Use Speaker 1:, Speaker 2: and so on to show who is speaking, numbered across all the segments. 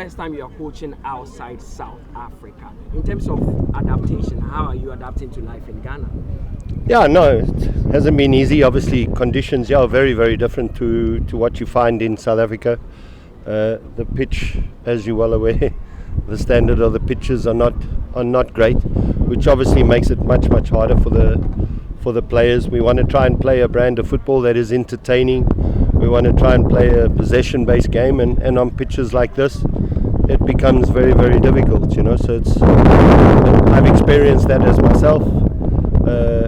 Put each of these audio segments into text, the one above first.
Speaker 1: First time you are coaching outside South Africa. In terms of adaptation, how are you adapting to life in Ghana?
Speaker 2: Yeah, no, it hasn't been easy. Obviously, conditions are very, very different to what you find in South Africa. The pitch, as you're well aware, the standard of the pitches are not great, which obviously makes it much harder for the players. We want to try and play a brand of football that is entertaining. We want to try and play a possession-based game, and on pitches like this, it becomes very, very difficult. So I've experienced that as myself,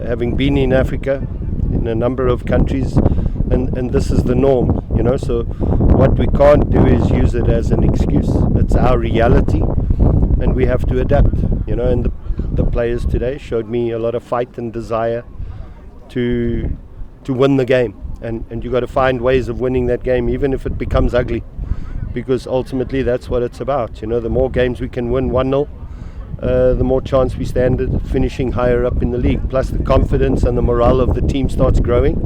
Speaker 2: having been in Africa, in a number of countries, and this is the norm. So what we can't do is use it as an excuse. It's our reality, and we have to adapt. And the players today showed me a lot of fight and desire to win the game, and you got to find ways of winning that game, even if it becomes ugly, because ultimately that's what it's about. The more games we can win 1-0, the more chance we stand at finishing higher up in the league. Plus the confidence and the morale of the team starts growing.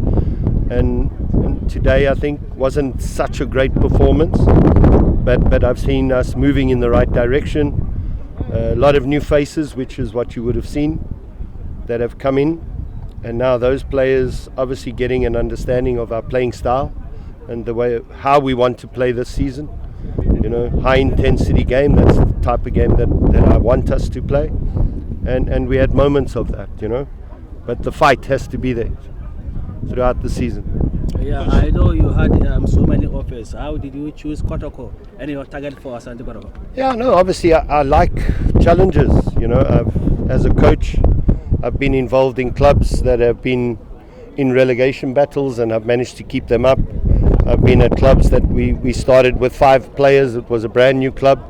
Speaker 2: And today I think wasn't such a great performance, but I've seen us moving in the right direction. A lot of new faces, which is what you would have seen, that have come in, and now those players obviously getting an understanding of our playing style and the way how we want to play this season. High intensity game, that's the type of game that I want us to play, and we had moments of that, but the fight has to be there throughout the season.
Speaker 3: Yeah, I know you had so many offers. How did you choose Kotoko and your target for Asante Kotoko?
Speaker 2: Yeah, no, obviously I like challenges. As a coach, I've been involved in clubs that have been in relegation battles, and I've managed to keep them up. I've been at clubs that we started with 5 players. It was a brand new club,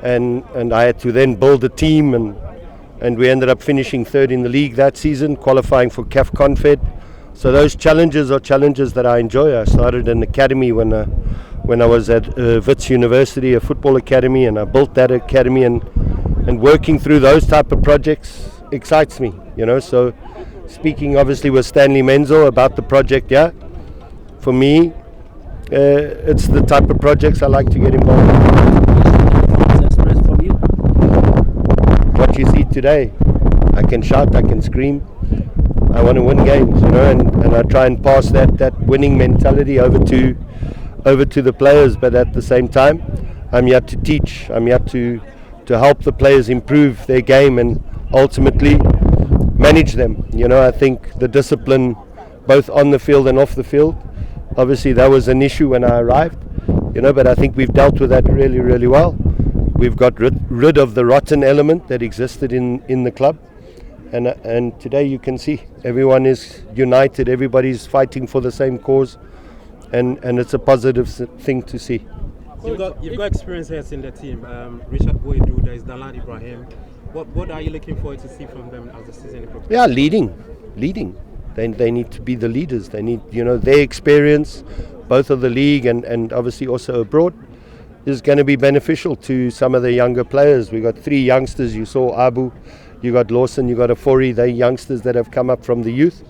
Speaker 2: and I had to then build a team, and we ended up finishing 3rd in the league that season, qualifying for CAF Confed. So those challenges are challenges that I enjoy. I started an academy when I was at Wits University, a football academy, and I built that academy, and working through those type of projects excites me. So speaking obviously with Stanley Menzel about the project, for me, it's the type of projects I like to get involved in. What you see today, I can shout, I can scream, I want to win games, and I try and pass that winning mentality over to the players. But at the same time, I'm here to teach. I'm here to help the players improve their game and ultimately manage them. I think the discipline, both on the field and off the field, obviously that was an issue when I arrived, but I think we've dealt with that really, really well. We've got rid of the rotten element that existed in the club. And today you can see everyone is united, everybody's fighting for the same cause, and it's a positive thing to see.
Speaker 4: You've got experiences in the team. Richard Boydou, there is Dalan Ibrahim. What are you looking forward to see from them as the season progresses?
Speaker 2: Yeah, leading. They need to be the leaders. They need, their experience, both of the league and obviously also abroad, is going to be beneficial to some of the younger players. We got 3 youngsters. You saw Abu. You got Lawson, you got Afori, they're youngsters that have come up from the youth,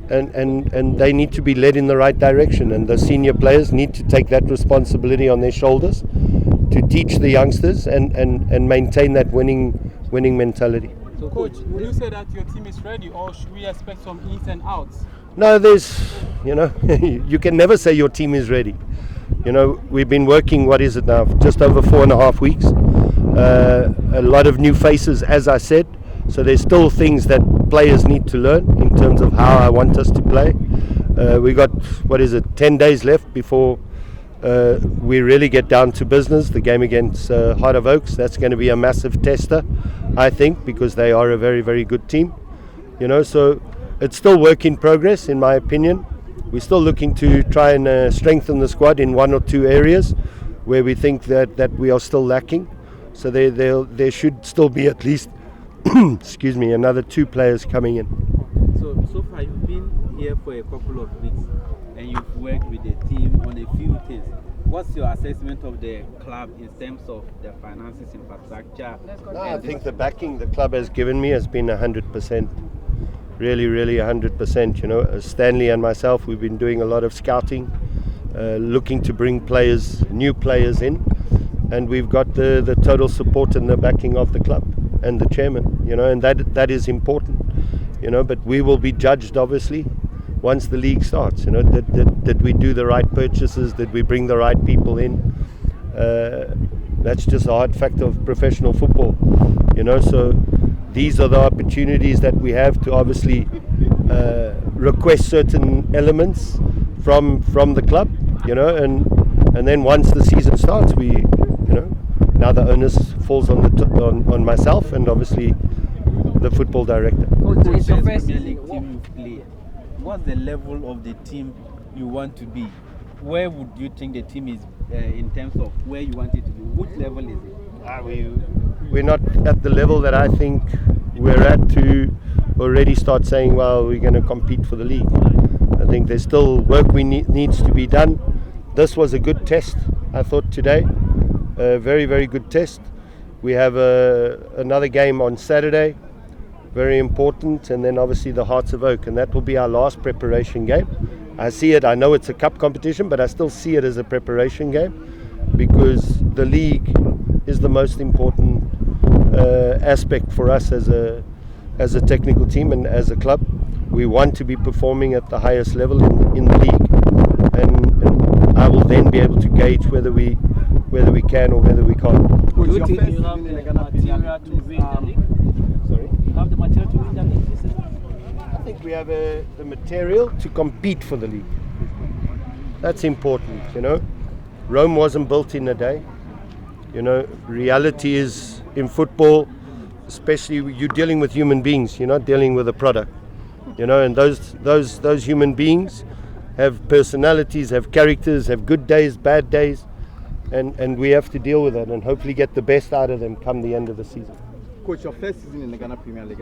Speaker 2: and they need to be led in the right direction, and the senior players need to take that responsibility on their shoulders to teach the youngsters and maintain that winning mentality.
Speaker 5: So Coach, would you say that your team is ready, or should we expect some ins and outs?
Speaker 2: No, you can never say your team is ready. We've been working, what is it now, just over 4.5 weeks. A lot of new faces, as I said. So there's still things that players need to learn in terms of how I want us to play. We got 10 days left before we really get down to business. The game against Heart of Oaks, that's going to be a massive tester, I think, because they are a very, very good team. So it's still work in progress, in my opinion. We're still looking to try and strengthen the squad in 1 or 2 areas where we think that we are still lacking. So there should still be at least another 2 players coming in.
Speaker 3: So far you've been here for a couple of weeks and you've worked with the team on a few things. What's your assessment of the club in terms of the finances, infrastructure?
Speaker 2: I think the backing the club has given me has been 100%. Really 100%. Stanley and myself, we've been doing a lot of scouting, looking to bring new players in. and we've got the total support and the backing of the club and the chairman, you know, and that is important, you know. But we will be judged, obviously, once the league starts. You know, did we do the right purchases? Did we bring the right people in? That's just a hard fact of professional football, you know. So these are the opportunities that we have to obviously request certain elements from the club, you know, and then once the season starts, we, you know, now the onus falls on myself and obviously the football director.
Speaker 3: It's the first Premier League team you play. What's the level of the team you want to be? Where would you think the team is in terms of where you want it to be? Which level is it?
Speaker 2: We're not at the level that I think we're at to already start saying, well, we're going to compete for the league. I think there's still work needs to be done. This was a good test, I thought, today. A very, very good test. We have another game on Saturday, very important, and then obviously the Hearts of Oak, and that will be our last preparation game. I see it, I know it's a cup competition, but I still see it as a preparation game because the league is the most important aspect for us as a technical team and as a club. We want to be performing at the highest level in the league, and I will then be able to gauge whether we can or whether we can't.
Speaker 5: Do you think you have the material to win the league?
Speaker 2: Sorry?
Speaker 5: You have the material to win the league this season?
Speaker 2: I think we have the material to compete for the league. That's important, you know. Rome wasn't built in a day. You know, reality is in football, especially you're dealing with human beings. You're not dealing with a product. You know, and those human beings have personalities, have characters, have good days, bad days, and we have to deal with that and hopefully get the best out of them come the end of the season.
Speaker 6: Coach, your first season in the Ghana Premier League,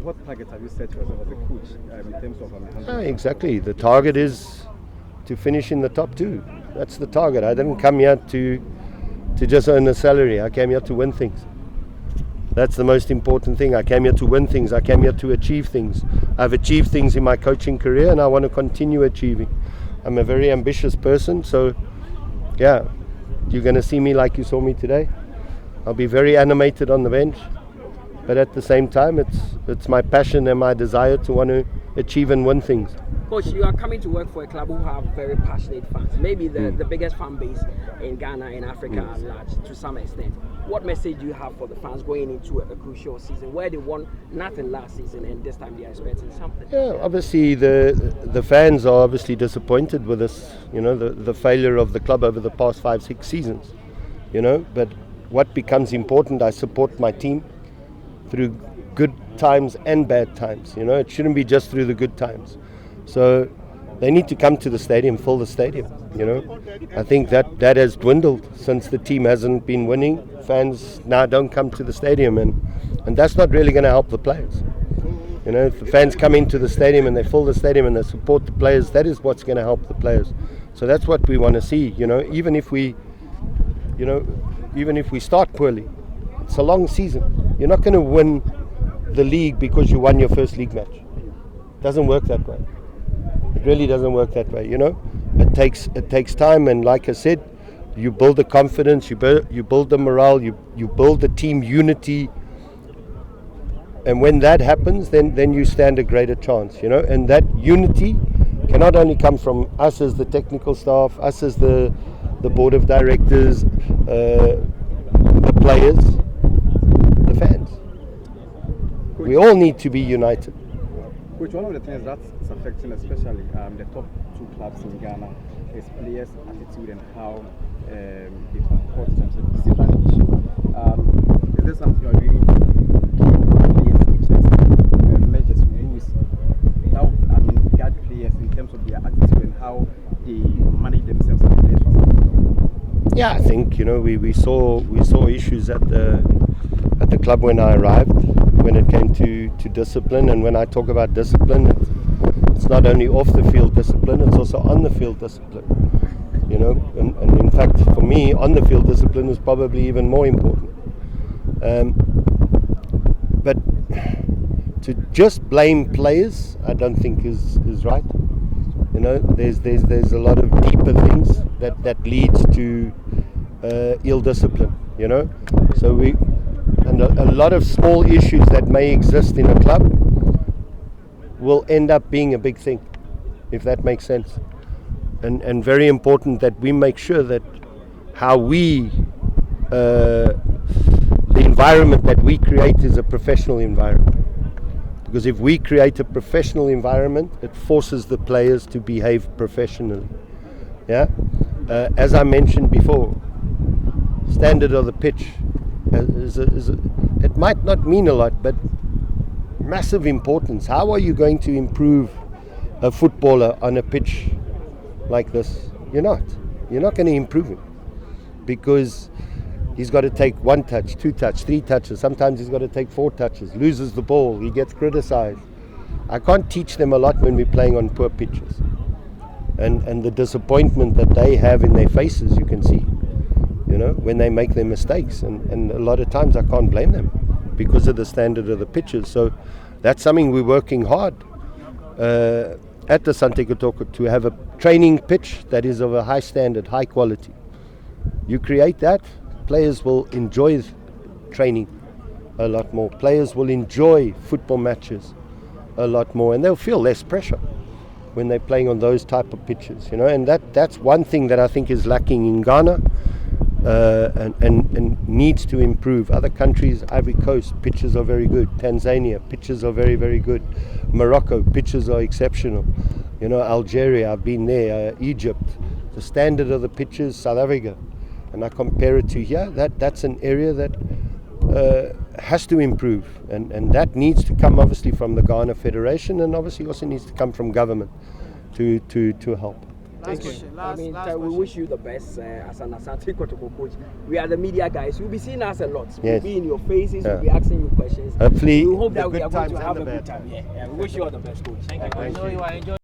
Speaker 6: what target have you set yourself as a coach in terms of
Speaker 2: Exactly. The target is to finish in the top two. That's the target. I didn't come here to just earn a salary. I came here to win things. That's the most important thing. I came here to win things. I came here to achieve things. I've achieved things in my coaching career and I want to continue achieving. I'm a very ambitious person, so yeah, you're going to see me like you saw me today. I'll be very animated on the bench, but at the same time it's my passion and my desire to want to achieve and win things.
Speaker 1: Coach, you are coming to work for a club who have very passionate fans, maybe the biggest fan base in Ghana and Africa at large to some extent. What message do you have for the fans going into a crucial season where they won nothing last season and this time they are expecting something?
Speaker 2: Yeah, obviously the fans are obviously disappointed with us, you know, the failure of the club over the past 5-6 seasons, you know, but what becomes important, I support my team through good times and bad times, you know, it shouldn't be just through the good times. So they need to come to the stadium, fill the stadium, you know. I think that has dwindled since the team hasn't been winning. Fans now don't come to the stadium and that's not really going to help the players. You know, if the fans come into the stadium and they fill the stadium and they support the players, that is what's going to help the players. So that's what we want to see, you know, even if we start poorly. It's a long season. You're not going to win the league because you won your first league match. It doesn't work that way. It really doesn't work that way, you know. It takes time, and like I said, you build the confidence, you build the morale, you build the team unity, and when that happens, then you stand a greater chance, you know. And that unity cannot only come from us as the technical staff, us as the board of directors, the players, the fans. We all need to be united.
Speaker 6: Which one of the things that's affecting especially the top two clubs in Ghana is players' attitude and how they comport themselves. Discipline issue. Is there something you are doing to keep players measures, rules, that guide players in terms of their attitude and how they manage themselves as players?
Speaker 2: Yeah, I think, you know, we saw issues at the club when I arrived, when it came to discipline. And when I talk about discipline, it's not only off the field discipline, it's also on the field discipline, you know. And in fact, for me, on the field discipline is probably even more important. But to just blame players, I don't think is right. You know, there's a lot of deeper things that leads to ill discipline, you know. So a lot of small issues that may exist in a club will end up being a big thing, if that makes sense. And very important that we make sure that how we, the environment that we create is a professional environment. Because if we create a professional environment, it forces the players to behave professionally. Yeah, as I mentioned before, standard of the pitch it might not mean a lot, but massive importance. How are you going to improve a footballer on a pitch like this? You're not going to improve him, because he's got to take 1 touch, 2 touch, 3 touches. Sometimes he's got to take 4 touches, loses the ball, he gets criticized. I can't teach them a lot when we're playing on poor pitches. And the disappointment that they have in their faces, you can see, you know, when they make their mistakes. And a lot of times I can't blame them because of the standard of the pitches. So that's something we're working hard at the Asante Kotoko, to have a training pitch that is of a high standard, high quality. You create that, players will enjoy training a lot more. Players will enjoy football matches a lot more, and they'll feel less pressure when they're playing on those type of pitches, you know. And that's one thing that I think is lacking in Ghana, and needs to improve. Other countries, Ivory Coast, pitches are very good. Tanzania, pitches are very, very good. Morocco, pitches are exceptional. You know, Algeria, I've been there. Egypt, the standard of the pitches. South Africa, and I compare it to here. That's an area that has to improve, and that needs to come obviously from the Ghana Federation, and obviously also needs to come from government to help.
Speaker 1: Thank you. We wish you the best as an Asante Kotoko coach. We are the media guys. You'll be seeing us a lot. We'll be in your faces. We'll be asking you questions.
Speaker 2: Hopefully,
Speaker 1: we hope that we are going to have a good time. Yeah. We wish you all the best, coach.
Speaker 5: Thank you. I know you are enjoying.